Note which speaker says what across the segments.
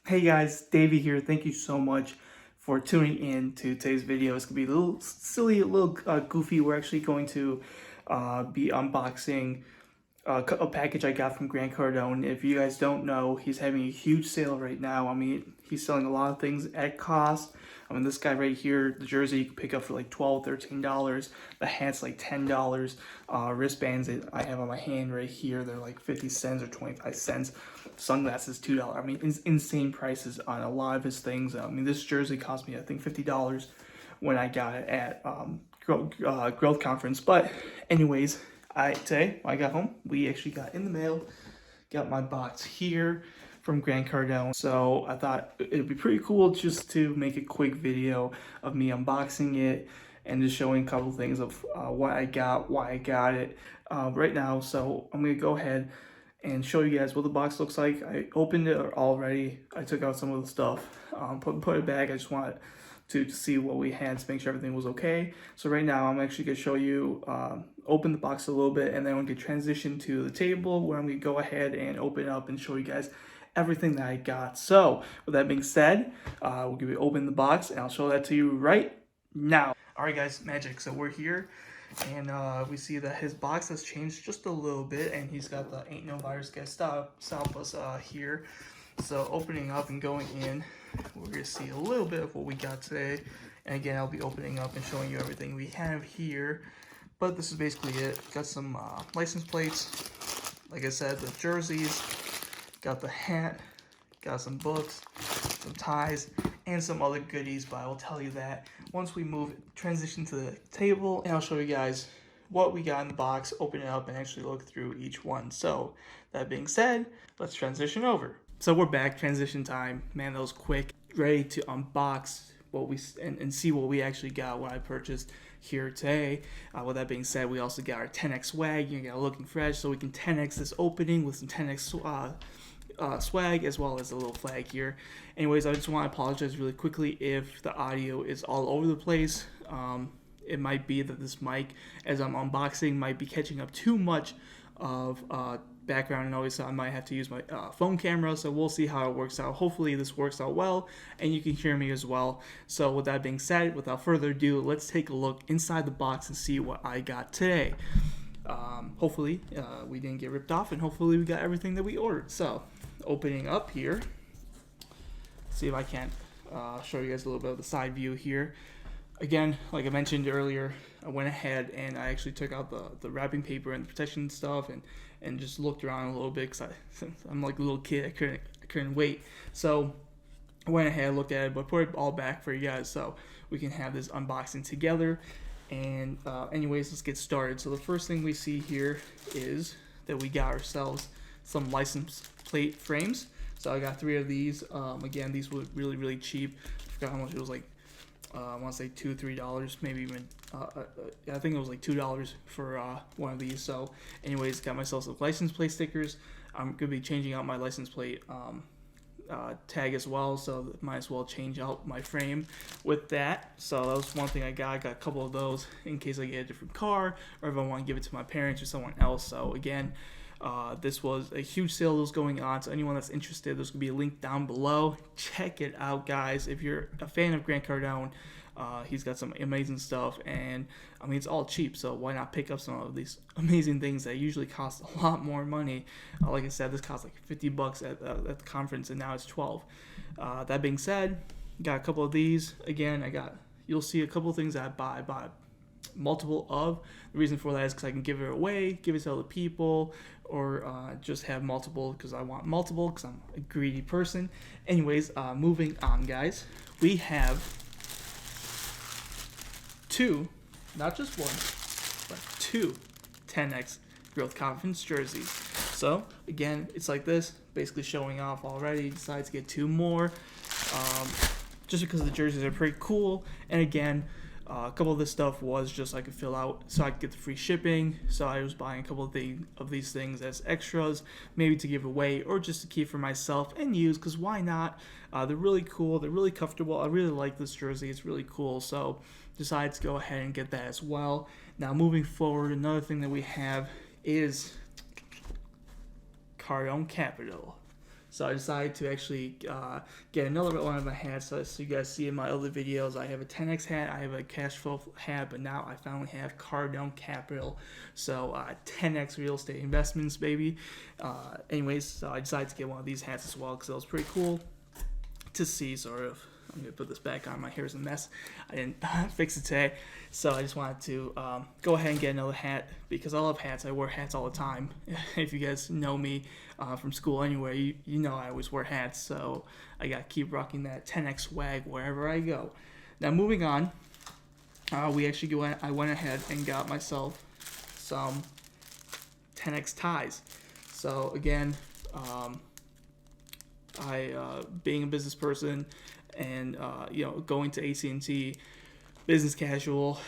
Speaker 1: Hey guys, Davey here. Thank you so much for tuning in to today's video. It's gonna be a little silly, a little goofy. We're actually going to be unboxing a package I got from Grant Cardone. If you guys don't know, he's having a huge sale right now. I mean, he's selling a lot of things at cost. I mean, this guy right here, the jersey you can pick up for like $12, $13. The hat's like $10. Wristbands that I have on my hand right here, they're like 50 cents or 25 cents. Sunglasses, $2. I mean, insane prices on a lot of his things. I mean, this jersey cost me, I think, $50 when I got it at Growth Conference. But anyways, today when I got home, we actually got in the mail, got my box here from Grant Cardone. So I thought it'd be pretty cool just to make a quick video of me unboxing it and just showing a couple things of what I got, why I got it right now. So I'm gonna go ahead and show you guys what the box looks like. I opened it already. I took out some of the stuff, put it back. I just wanted to see what we had to make sure everything was okay. So right now I'm actually gonna show you, open the box a little bit, and then we're gonna transition to the table where I'm gonna go ahead and open it up and show you guys everything that I got. So with that being said, we're gonna open the box and I'll show that to you right now. All right guys, magic. So we're here and we see that his box has changed just a little bit, and he's got the Ain't No Virus Can Stop us here. So opening up and going in, we're gonna see a little bit of what we got today. And again, I'll be opening up and showing you everything we have here. But this is basically it. Got some license plates, like I said, the jerseys, got the hat, got some books, some ties, and some other goodies, but I will tell you that once we transition to the table, and I'll show you guys what we got in the box, open it up, and actually look through each one. So that being said, let's transition over. So we're back, transition time. Man, that was quick. Ready to unbox what we and see what we actually got, what I purchased here today. With that being said, we also got our 10x swag. You got looking fresh, so we can 10x this opening with some 10x swag, as well as a little flag here. Anyways, I just want to apologize really quickly if the audio is all over the place. It might be that this mic, as I'm unboxing, might be catching up too much of background noise, so I might have to use my phone camera, so we'll see how it works out. Hopefully this works out well and you can hear me as well. So with that being said, without further ado, let's take a look inside the box and see what I got today. Hopefully we didn't get ripped off, and hopefully we got everything that we ordered. So opening up here, see if I can show you guys a little bit of the side view here. Again, like I mentioned earlier, I went ahead and I actually took out the wrapping paper and the protection stuff and just looked around a little bit, because I'm like a little kid. I couldn't wait. So I went ahead, looked at it, but put it all back for you guys so we can have this unboxing together. And anyways, let's get started. So the first thing we see here is that we got ourselves some license plate frames. So I got 3 of these. Again, these were really cheap. I forgot how much it was, like I want to say $2, $3, maybe even I think it was like $2 for one of these. So anyways, got myself some license plate stickers. I'm gonna be changing out my license plate tag as well, so might as well change out my frame with that. So that was one thing I got a couple of those in case I get a different car, or if I want to give it to my parents or someone else. So again, this was a huge sale that was going on, so anyone that's interested, there's going to be a link down below. Check it out, guys. If you're a fan of Grant Cardone, he's got some amazing stuff, and I mean, it's all cheap, so why not pick up some of these amazing things that usually cost a lot more money. Like I said, this cost like $50 at the conference, and now it's $12. That being said, got a couple of these. Again, you'll see a couple of things that I bought multiple of. The reason for that is because I can give it away, give it to other people, or just have multiple because I want multiple, because I'm a greedy person. Anyways, moving on, guys. We have 2, not just 1, but 2 10x Growth Conference jerseys. So again, it's like this, basically showing off already. Decided to get 2 more, just because the jerseys are pretty cool. And again, a couple of this stuff was just I could fill out so I could get the free shipping. So I was buying a couple of these things as extras, maybe to give away or just to keep for myself and use, because why not? They're really cool. They're really comfortable. I really like this jersey. It's really cool. So decided to go ahead and get that as well. Now moving forward, another thing that we have is Cardone Capital. So I decided to actually get another one of my hats. So you guys see in my other videos, I have a 10x hat, I have a cash flow hat, but now I finally have Cardone Capital. So 10x real estate investments, baby. Anyways, so I decided to get one of these hats as well because it was pretty cool to see, sort of. I'm going to put this back on. My hair's a mess. I didn't fix it today. So I just wanted to go ahead and get another hat because I love hats. I wear hats all the time. If you guys know me from school anyway, you know I always wear hats. So I got to keep rocking that 10x swag wherever I go. Now moving on, I went ahead and got myself some 10x ties. So again, being a business person, and going to AT&T, business casual,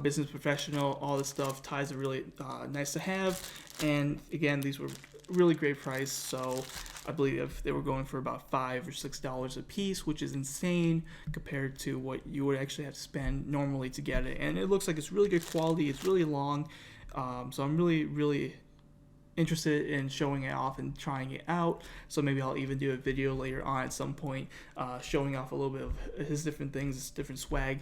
Speaker 1: business professional, all this stuff, ties are really nice to have. And again, these were really great price. So I believe they were going for about $5 or $6 a piece, which is insane compared to what you would actually have to spend normally to get it. And it looks like it's really good quality. It's really long. So I'm really interested in showing it off and trying it out. So maybe I'll even do a video later on at some point showing off a little bit of his different things, his different swag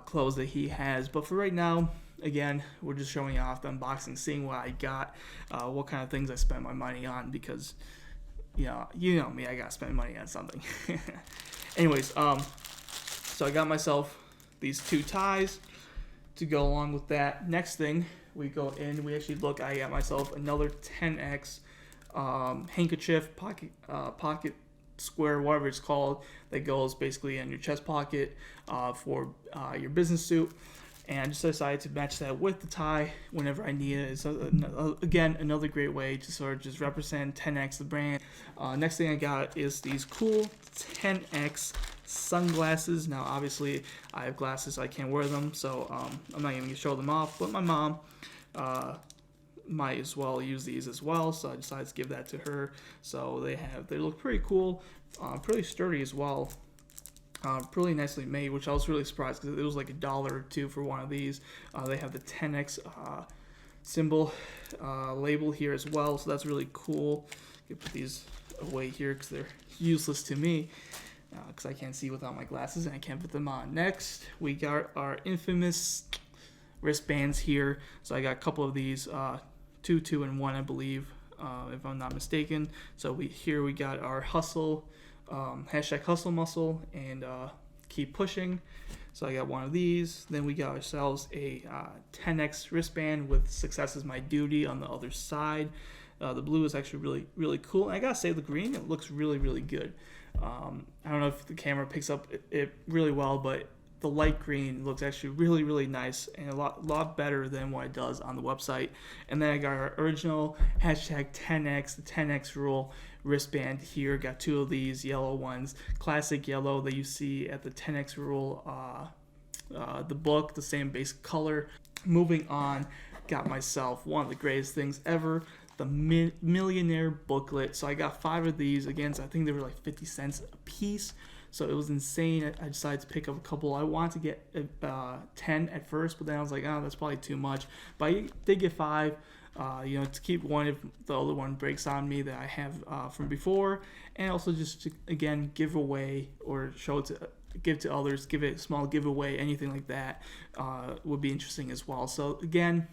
Speaker 1: clothes that he has. But for right now, again, we're just showing off the unboxing, seeing what I got, what kind of things I spent my money on, because you know me, I gotta spend money on something. Anyways, so I got myself these 2 ties to go along with that. Next thing, we go in, we actually look, I got myself another 10x handkerchief, pocket square, whatever it's called, that goes basically in your chest pocket for your business suit. And I just decided to match that with the tie whenever I need it. It's again, another great way to sort of just represent 10x, the brand. Next thing I got is these cool 10x sunglasses. Now obviously I have glasses, so I can't wear them, so I'm not even gonna show them off, but my mom might as well use these as well, so I decided to give that to her. So they look pretty cool, pretty sturdy as well, really nicely made, which I was really surprised because it was like $1 or $2 for one of these. They have the 10x symbol label here as well, so that's really cool. You can put these away here because they're useless to me, because I can't see without my glasses and I can't put them on. Next, we got our infamous wristbands here. So I got a couple of these, 2 and 1, I believe, if I'm not mistaken. So we got our hustle, hashtag hustle muscle, and keep pushing. So I got one of these. Then we got ourselves a 10x wristband with success is my duty on the other side. The blue is actually really cool. And I gotta say, the green, it looks really good. I don't know if the camera picks up it really well, but the light green looks actually really nice and a lot better than what it does on the website. And then I got our original hashtag 10x, the 10x rule wristband here. Got 2 of these yellow ones, classic yellow that you see at the 10x rule, the book, the same basic color. Moving on, got myself one of the greatest things ever, the Millionaire booklet. So I got 5 of these. Again, so I think they were like 50 cents a piece. So it was insane. I decided to pick up a couple. I wanted to get 10 at first, but then I was like, oh, that's probably too much. But I did get 5, to keep one if the other one breaks on me that I have from before. And also just to, again, give away or give to others, give it a small giveaway, anything like that would be interesting as well. So again,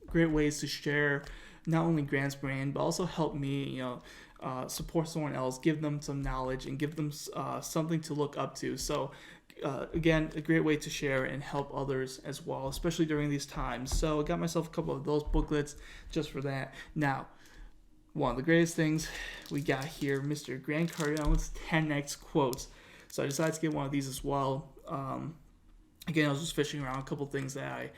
Speaker 1: great ways to share not only Grant's brand, but also help me, support someone else, give them some knowledge, and give them something to look up to. So again, a great way to share and help others as well, especially during these times. So I got myself a couple of those booklets just for that. Now, one of the greatest things we got here, Mr. Grant Cardone's 10x quotes. So I decided to get one of these as well. Again, I was just fishing around a couple things that I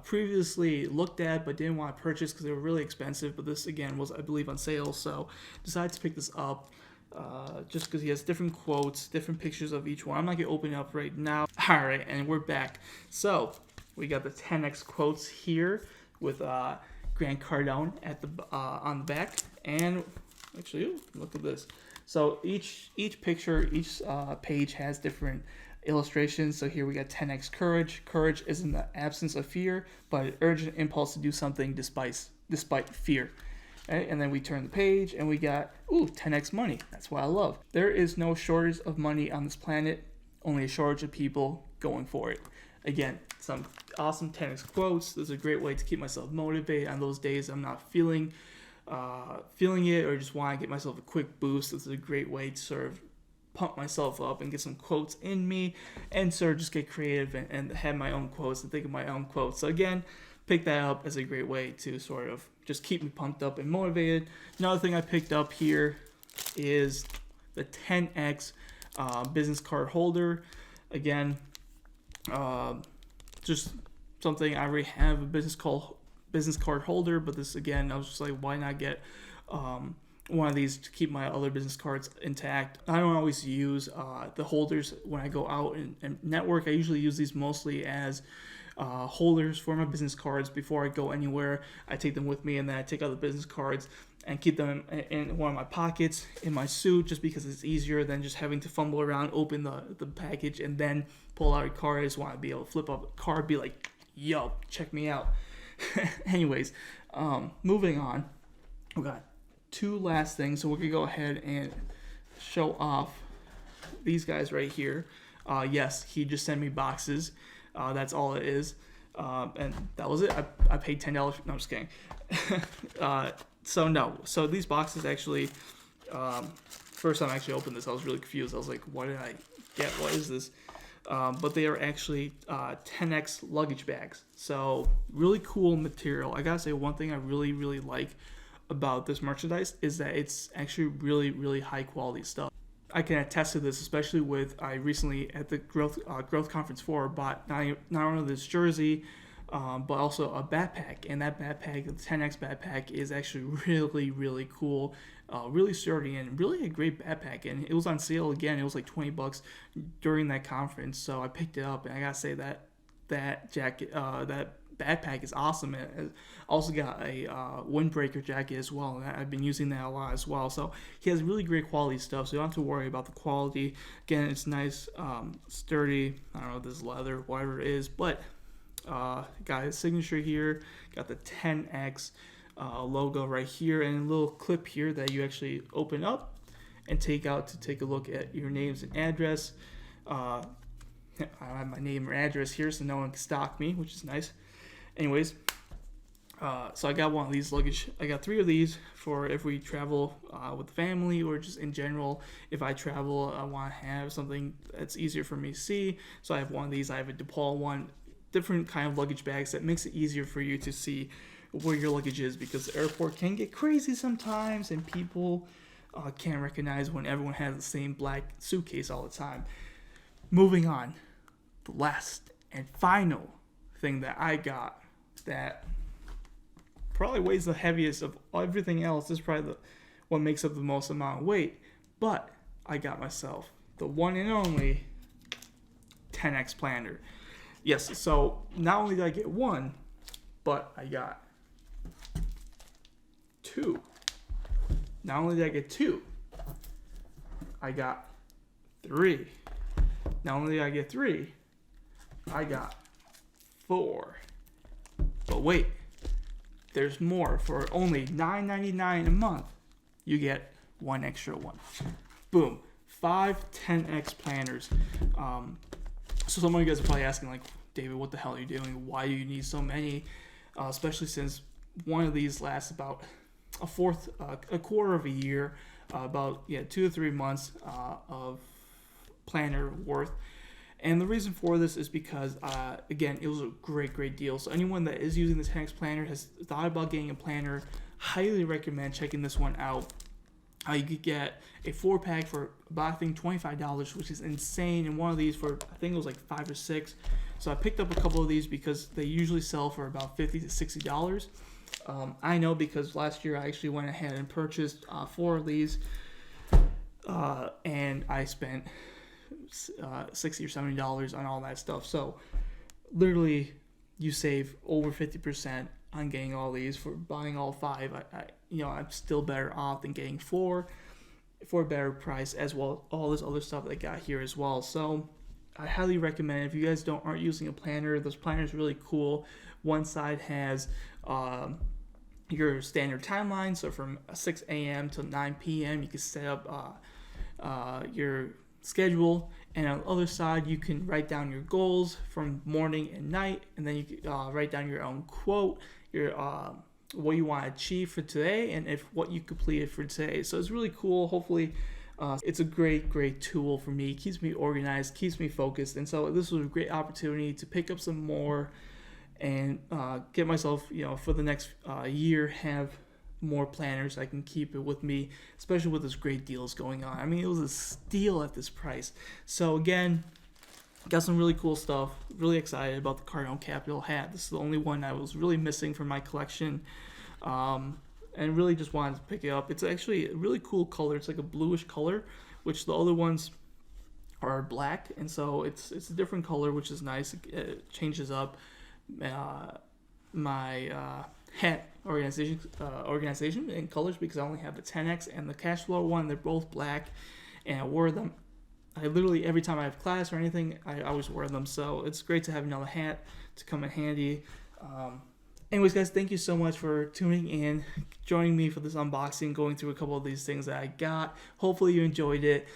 Speaker 1: previously looked at but didn't want to purchase because they were really expensive. But this, again, was, I believe, on sale. So decided to pick this up just because he has different quotes, different pictures of each one. I'm not going to open it up right now. All right, and we're back. So we got the 10x quotes here with Grant Cardone at the on the back. And actually, ooh, look at this. So each picture, each page has different illustrations. So here we got 10x courage. Courage is in the absence of fear, but an urgent impulse to do something despite fear. Right? And then we turn the page and we got, ooh, 10x money. That's what I love. There is no shortage of money on this planet, only a shortage of people going for it. Again, some awesome 10x quotes. This is a great way to keep myself motivated on those days I'm not feeling it, or just want to get myself a quick boost. This is a great way to sort of pump myself up and get some quotes in me, and sort of just get creative and have my own quotes and think of my own quotes. So again, pick that up as a great way to sort of just keep me pumped up and motivated. Another thing I picked up here is the 10x business card holder. Again, just something I already have a business card holder, but this, again, I was just like, why not get one of these to keep my other business cards intact. I don't always use the holders when I go out and network. I usually use these mostly as holders for my business cards. Before I go anywhere, I take them with me, and then I take out the business cards and keep them in one of my pockets in my suit, just because it's easier than just having to fumble around, open the package, and then pull out a card. I just want to be able to flip up a card, be like, yo, check me out. Anyways, moving on. We got two last things, so we're gonna go ahead and show off these guys right here. Yes, he just sent me boxes. That's all it is, and that was it. I paid $10. No, I'm just kidding. So these boxes actually, first time I actually opened this, I was really confused. I was like, what did I get? What is this? But they are actually 10x luggage bags. So really cool material. I gotta say, one thing I really like about this merchandise is that it's actually really high quality stuff. I can attest to this, especially with, I recently at the Growth Conference 4 bought not only this jersey, but also a backpack. And that backpack, the 10x backpack, is actually really cool, really sturdy, and really a great backpack. And it was on sale again. It was like $20 during that conference, so I picked it up. And I gotta say that jacket, that backpack is awesome. It also got a windbreaker jacket as well, and I've been using that a lot as well. So he has really great quality stuff, so you don't have to worry about the quality. Again, it's nice, sturdy. I don't know if this is leather, whatever it is, but got his signature here, got the 10x logo right here, and a little clip here that you actually open up and take out to take a look at your names and address. I have my name or address here, so no one can stalk me, which is nice. Anyways, so I got one of these luggage. I got 3 of these for if we travel with the family, or just in general. If I travel, I want to have something that's easier for me to see. So I have one of these. I have a DePaul one. Different kind of luggage bags that makes it easier for you to see where your luggage is, because the airport can get crazy sometimes, and people can't recognize when everyone has the same black suitcase all the time. Moving on, the last and final thing that I got that probably weighs the heaviest of everything else. This is probably what makes up the most amount of weight, but I got myself the one and only 10x planner. Yes, so not only did I get one, but I got 2. Not only did I get 2, I got 3. Not only did I get 3, I got 4. But wait, there's more. For only $9.99 a month, you get one extra one. Boom. 5 10x planners. So some of you guys are probably asking, like, David, what the hell are you doing? Why do you need so many? Especially since one of these lasts about a quarter of a year, about 2 to 3 months of planner worth. And the reason for this is because, again, it was a great deal. So anyone that is using this 10x planner, has thought about getting a planner, highly recommend checking this one out. You could get a 4-pack for about, I think, $25, which is insane. And one of these for, I think it was like $5 or $6. So I picked up a couple of these because they usually sell for about $50 to $60. I know because last year I actually went ahead and purchased 4 of these, and I spent $60 or $70 on all that stuff. So literally, you save over 50% on getting all these. For buying all 5, I'm still better off than getting 4 for a better price, as well as all this other stuff that I got here as well. So I highly recommend, if you guys aren't using a planner, this planner is really cool. One side has your standard timeline. So from 6 a.m. to 9 p.m. you can set up your schedule, and on the other side you can write down your goals from morning and night, and then you can write down your own quote, your what you want to achieve for today, and if what you completed for today. So it's really cool. Hopefully it's a great tool for me. It keeps me organized, keeps me focused, and so this was a great opportunity to pick up some more and get myself, for the next year, have more planners. I can keep it with me, especially with this great deals going on. I mean, it was a steal at this price. So again, got some really cool stuff. Really excited about the Cardinal Capital hat. This is the only one I was really missing from my collection, and really just wanted to pick it up. It's actually a really cool color. It's like a bluish color, which the other ones are black, and so it's a different color, which is nice. It changes up my hat organization in colors, because I only have the 10X and the cash flow one. They're both black, and I wore them. I literally, every time I have class or anything, I always wear them. So it's great to have another hat to come in handy. Anyways, guys, thank you so much for tuning in, joining me for this unboxing, going through a couple of these things that I got. Hopefully you enjoyed it.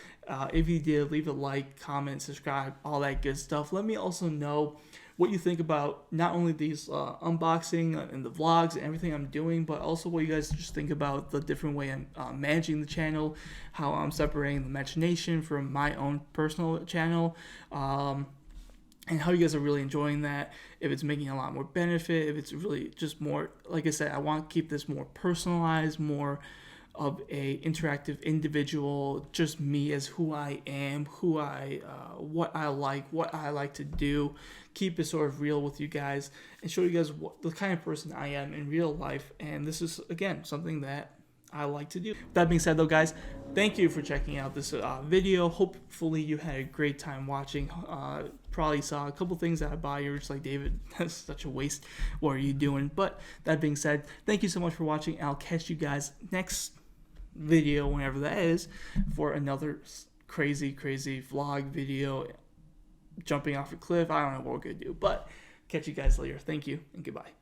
Speaker 1: If you did, leave a like, comment, subscribe, all that good stuff. Let me also know what you think about not only these unboxing and the vlogs and everything I'm doing, but also what you guys just think about the different way I'm managing the channel, how I'm separating the Machination from my own personal channel, and how you guys are really enjoying that, if it's making a lot more benefit, if it's really just more, like I said, I want to keep this more personalized, more of a interactive individual, just me as who I am, what I like to do, keep it sort of real with you guys, and show you guys what the kind of person I am in real life. And this is, again, something that I like to do. That being said, though, guys, thank you for checking out this video. Hopefully you had a great time watching. Probably saw a couple things that I bought. You're just like, David, that's such a waste. What are you doing? But that being said, thank you so much for watching. I'll catch you guys next video, whenever that is, for another crazy vlog video, jumping off a cliff. I don't know what we're gonna do, but catch you guys later. Thank you and goodbye.